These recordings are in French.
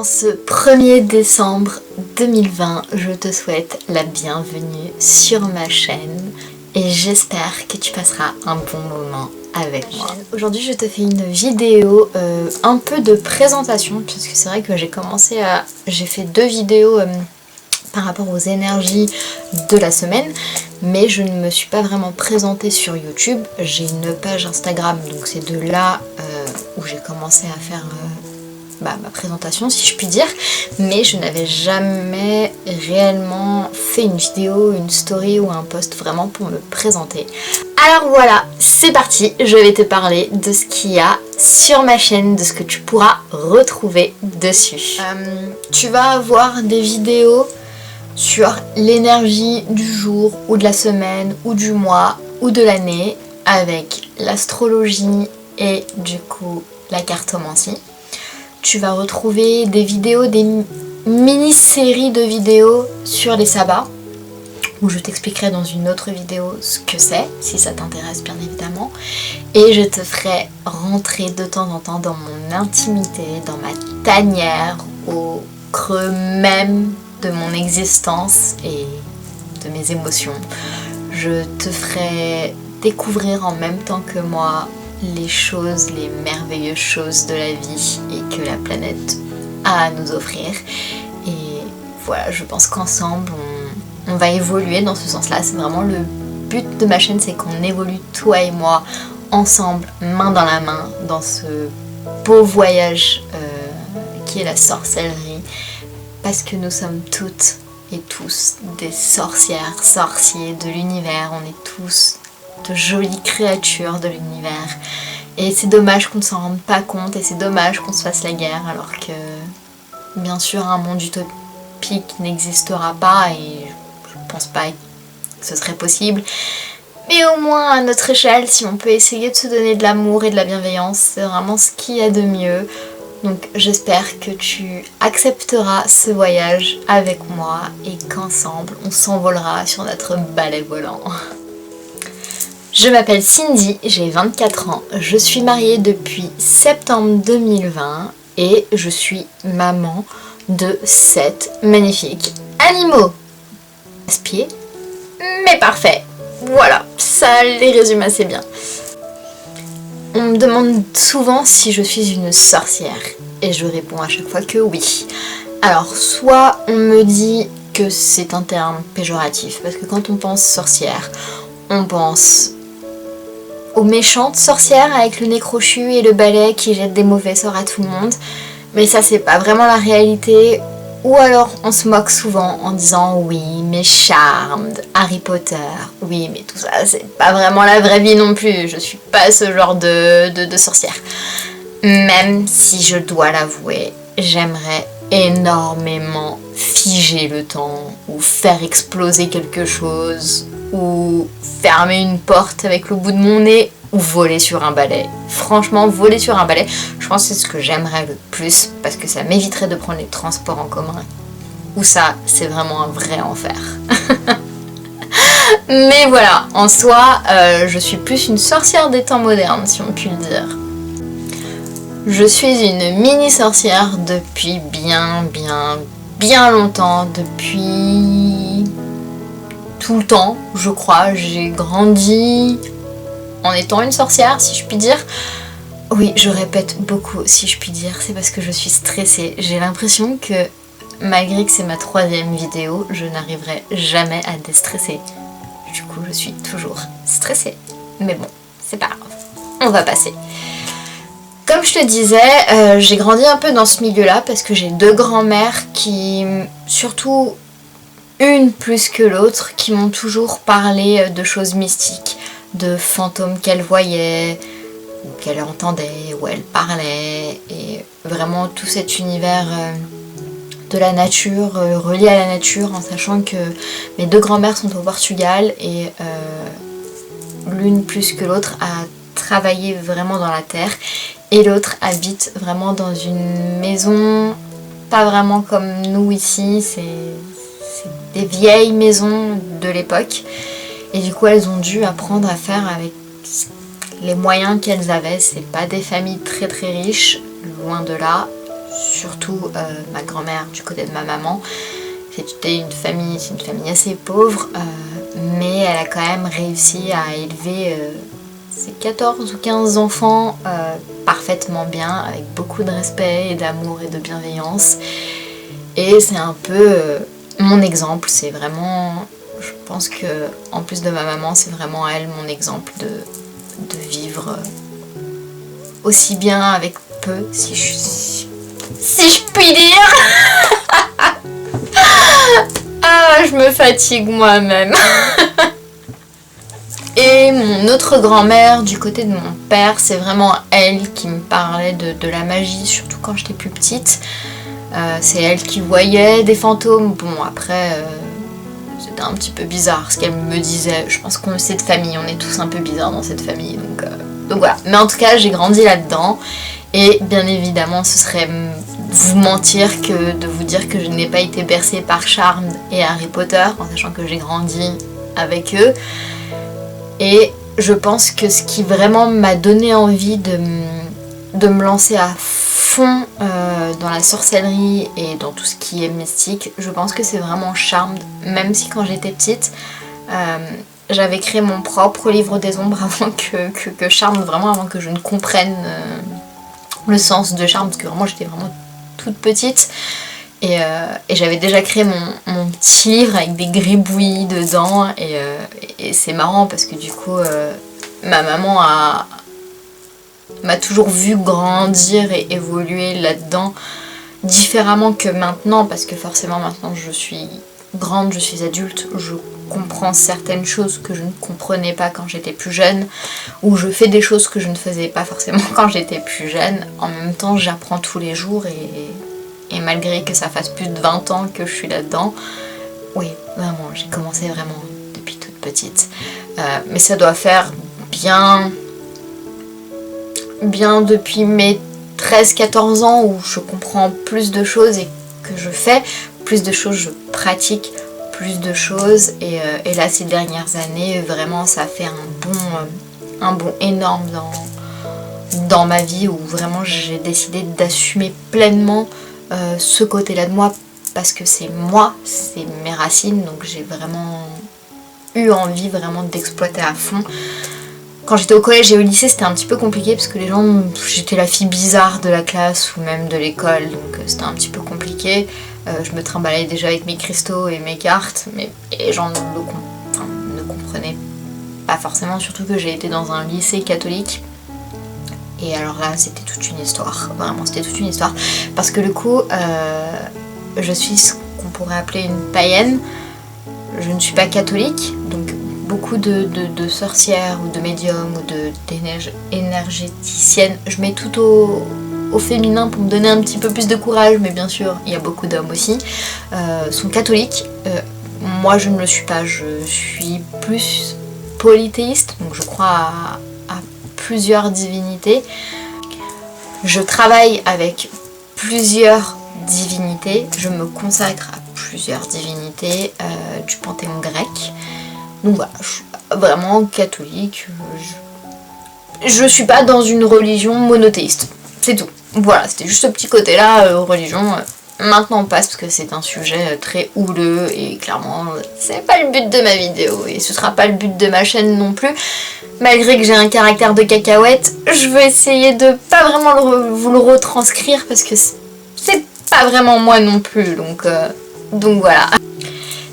En ce 1er décembre 2020, je te souhaite la bienvenue sur ma chaîne et j'espère que tu passeras un bon moment avec moi. Aujourd'hui, je te fais une vidéo un peu de présentation parce que c'est vrai que j'ai fait 2 vidéos par rapport aux énergies de la semaine, mais je ne me suis pas vraiment présentée sur YouTube. J'ai une page Instagram, donc c'est de là où j'ai commencé à faire ma présentation, si je puis dire, mais je n'avais jamais réellement fait une vidéo, une story ou un post vraiment pour me présenter. Alors voilà, c'est parti, je vais te parler de ce qu'il y a sur ma chaîne, de ce que tu pourras retrouver dessus. Tu vas avoir des vidéos sur l'énergie du jour ou de la semaine ou du mois ou de l'année avec l'astrologie et du coup la cartomancie. Tu vas retrouver des vidéos, des mini-séries de vidéos sur les sabbats où je t'expliquerai dans une autre vidéo ce que c'est, si ça t'intéresse bien évidemment. Et je te ferai rentrer de temps en temps dans mon intimité, dans ma tanière, au creux même de mon existence et de mes émotions. Je te ferai découvrir en même temps que moi les choses, les merveilleuses choses de la vie et que la planète a à nous offrir. Et voilà, je pense qu'ensemble on va évoluer dans ce sens-là. C'est vraiment le but de ma chaîne, c'est qu'on évolue toi et moi ensemble, main dans la main, dans ce beau voyage qui est la sorcellerie, parce que nous sommes toutes et tous des sorcières, sorciers de l'univers. On est tous de jolies créatures de l'univers et c'est dommage qu'on ne s'en rende pas compte et c'est dommage qu'on se fasse la guerre alors que bien sûr un monde utopique n'existera pas et je pense pas que ce serait possible, mais au moins à notre échelle, si on peut essayer de se donner de l'amour et de la bienveillance, c'est vraiment ce qu'il y a de mieux. Donc j'espère que tu accepteras ce voyage avec moi et qu'ensemble on s'envolera sur notre balai volant. Je m'appelle Cindy, j'ai 24 ans, je suis mariée depuis septembre 2020 et je suis maman de 7 magnifiques animaux. Casse-pieds, mais parfait. Voilà, ça les résume assez bien. On me demande souvent si je suis une sorcière et je réponds à chaque fois que oui. Alors soit on me dit que c'est un terme péjoratif parce que quand on pense sorcière, on pense aux méchantes sorcières avec le nez crochu et le balai qui jettent des mauvais sorts à tout le monde, mais ça c'est pas vraiment la réalité. Ou alors on se moque souvent en disant oui mais Charmed, Harry Potter, oui mais tout ça c'est pas vraiment la vraie vie non plus, je suis pas ce genre de sorcière. Même si je dois l'avouer, j'aimerais énormément figer le temps ou faire exploser quelque chose ou fermer une porte avec le bout de mon nez ou voler sur un balai. Franchement, voler sur un balai, je pense que c'est ce que j'aimerais le plus parce que ça m'éviterait de prendre les transports en commun. Ou ça, c'est vraiment un vrai enfer. Mais voilà, en soi, je suis plus une sorcière des temps modernes, si on peut le dire. Je suis une mini sorcière depuis bien longtemps, depuis tout le temps, je crois. J'ai grandi en étant une sorcière, si je puis dire. Oui, je répète beaucoup, si je puis dire, c'est parce que je suis stressée. J'ai l'impression que, malgré que c'est ma 3e vidéo, je n'arriverai jamais à déstresser. Du coup, je suis toujours stressée. Mais bon, c'est pas grave, on va passer. Comme je te disais, j'ai grandi un peu dans ce milieu-là parce que j'ai 2 grands-mères qui, surtout une plus que l'autre, qui m'ont toujours parlé de choses mystiques, de fantômes qu'elles voyaient, ou qu'elles entendaient, ou elles parlaient, et vraiment tout cet univers de la nature, relié à la nature, en sachant que mes 2 grands-mères sont au Portugal et l'une plus que l'autre a travaillé vraiment dans la terre et l'autre habite vraiment dans une maison, pas vraiment comme nous ici, c'est des vieilles maisons de l'époque et du coup elles ont dû apprendre à faire avec les moyens qu'elles avaient. C'est pas des familles très riches, loin de là, surtout ma grand-mère du côté de ma maman. C'est une famille assez pauvre, mais elle a quand même réussi à élever ses 14 ou 15 enfants parfaitement bien, avec beaucoup de respect et d'amour et de bienveillance. Et c'est un peu mon exemple, c'est vraiment, je pense que en plus de ma maman, c'est vraiment elle mon exemple de vivre aussi bien avec peu, si je puis dire. Ah, je me fatigue moi-même. Et mon autre grand-mère du côté de mon père, c'est vraiment elle qui me parlait de la magie, surtout quand j'étais plus petite. C'est elle qui voyait des fantômes. Bon, après, c'était un petit peu bizarre ce qu'elle me disait. Je pense qu'on est cette famille, on est tous un peu bizarres dans cette famille. Donc voilà. Mais en tout cas, j'ai grandi là-dedans. Et bien évidemment, ce serait vous mentir que de vous dire que je n'ai pas été bercée par Charmed et Harry Potter, en sachant que j'ai grandi avec eux. Et je pense que ce qui vraiment m'a donné envie de me lancer à fond dans la sorcellerie et dans tout ce qui est mystique, je pense que c'est vraiment Charmed. Même si quand j'étais petite, j'avais créé mon propre livre des ombres avant que Charmed, vraiment avant que je ne comprenne le sens de Charmed, parce que vraiment j'étais vraiment toute petite. Et j'avais déjà créé mon petit livre avec des gribouillis dedans. Et c'est marrant parce que du coup, ma maman m'a toujours vu grandir et évoluer là-dedans différemment que maintenant. Parce que forcément maintenant je suis grande, je suis adulte, je comprends certaines choses que je ne comprenais pas quand j'étais plus jeune. Ou je fais des choses que je ne faisais pas forcément quand j'étais plus jeune. En même temps, j'apprends tous les jours et malgré que ça fasse plus de 20 ans que je suis là-dedans, oui, vraiment, j'ai commencé vraiment depuis toute petite. Mais ça doit faire bien depuis mes 13-14 ans où je comprends plus de choses et que je fais, plus de choses, je pratique plus de choses. Et là, ces dernières années, vraiment, ça fait un bond énorme dans ma vie où vraiment j'ai décidé d'assumer pleinement ce côté-là de moi parce que c'est moi, c'est mes racines, donc j'ai vraiment eu envie vraiment d'exploiter à fond. Quand j'étais au collège et au lycée, c'était un petit peu compliqué parce que les gens, j'étais la fille bizarre de la classe ou même de l'école, donc c'était un petit peu compliqué. Je me trimballais déjà avec mes cristaux et mes cartes, mais les gens ne comprenaient pas forcément, surtout que j'ai été dans un lycée catholique. Et alors là, c'était toute une histoire, vraiment, c'était toute une histoire. Parce que le coup, je suis ce qu'on pourrait appeler une païenne. Je ne suis pas catholique, donc beaucoup de sorcières ou de médiums ou d'énergéticiennes, je mets tout au féminin pour me donner un petit peu plus de courage, mais bien sûr, il y a beaucoup d'hommes aussi, sont catholiques. Moi, je ne le suis pas, je suis plus polythéiste, donc je crois à plusieurs divinités. Je travaille avec plusieurs divinités, je me consacre à plusieurs divinités du panthéon grec. Donc voilà, je suis vraiment catholique. Je suis pas dans une religion monothéiste, c'est tout. Voilà, c'était juste ce petit côté-là, religion. Maintenant on passe parce que c'est un sujet très houleux et clairement c'est pas le but de ma vidéo et ce sera pas le but de ma chaîne non plus. Malgré que j'ai un caractère de cacahuète, je veux essayer de pas vraiment vous le retranscrire parce que c'est pas vraiment moi non plus, donc voilà.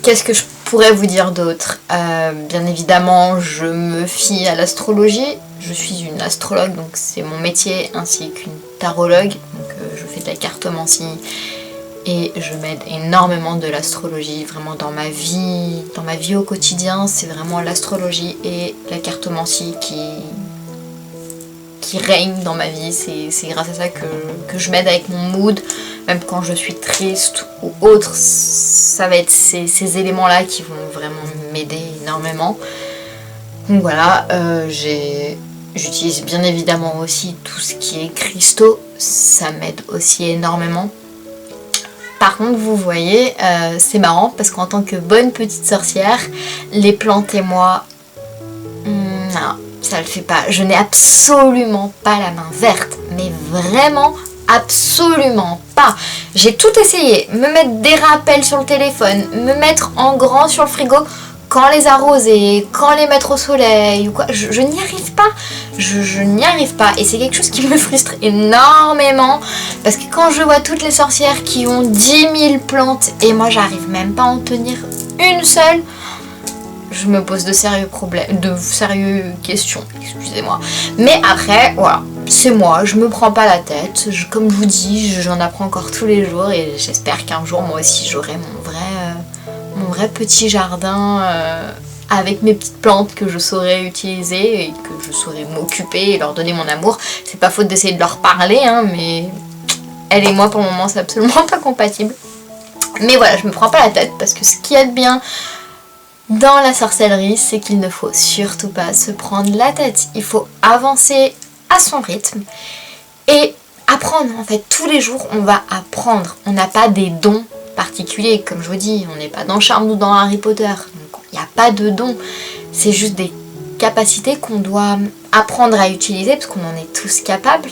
Qu'est-ce que je pourrais vous dire d'autre? Bien évidemment, je me fie à l'astrologie. Je suis une astrologue, donc c'est mon métier, ainsi qu'une tarologue. Donc je fais de la cartomancie et je m'aide énormément de l'astrologie. Vraiment dans ma vie au quotidien, c'est vraiment l'astrologie et la cartomancie qui règne dans ma vie. C'est grâce à ça que je m'aide avec mon mood, même quand je suis triste ou autre, ça va être ces éléments-là qui vont vraiment m'aider énormément. Donc voilà, j'utilise bien évidemment aussi tout ce qui est cristaux, ça m'aide aussi énormément. Par contre, vous voyez, c'est marrant parce qu'en tant que bonne petite sorcière, les plantes et moi, non, ça le fait pas. Je n'ai absolument pas la main verte, mais vraiment absolument pas. J'ai tout essayé, me mettre des rappels sur le téléphone, me mettre en grand sur le frigo, quand les arroser, quand les mettre au soleil ou quoi, je n'y arrive pas. Je n'y arrive pas et c'est quelque chose qui me frustre énormément parce que quand je vois toutes les sorcières qui ont 10 000 plantes et moi j'arrive même pas à en tenir une seule, je me pose de sérieux problèmes, de sérieuses questions, excusez-moi. Mais après, voilà, c'est moi, je me prends pas la tête. Comme je vous dis, j'en apprends encore tous les jours et j'espère qu'un jour moi aussi j'aurai mon vrai petit jardin avec mes petites plantes que je saurais utiliser et que je saurais m'occuper et leur donner mon amour. C'est pas faute d'essayer de leur parler, hein, mais elle et moi pour le moment c'est absolument pas compatible. Mais voilà, je me prends pas la tête parce que ce qu'il y a de bien dans la sorcellerie, c'est qu'il ne faut surtout pas se prendre la tête. Il faut avancer à son rythme et apprendre. En fait, tous les jours, on va apprendre. On n'a pas des dons particuliers. Comme je vous dis, on n'est pas dans Charme ou dans Harry Potter. Donc, il n'y a pas de dons. C'est juste des capacités qu'on doit apprendre à utiliser parce qu'on en est tous capables.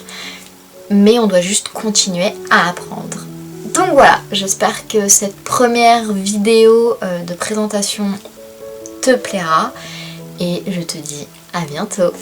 Mais on doit juste continuer à apprendre. Donc voilà, j'espère que cette première vidéo de présentation te plaira et je te dis à bientôt.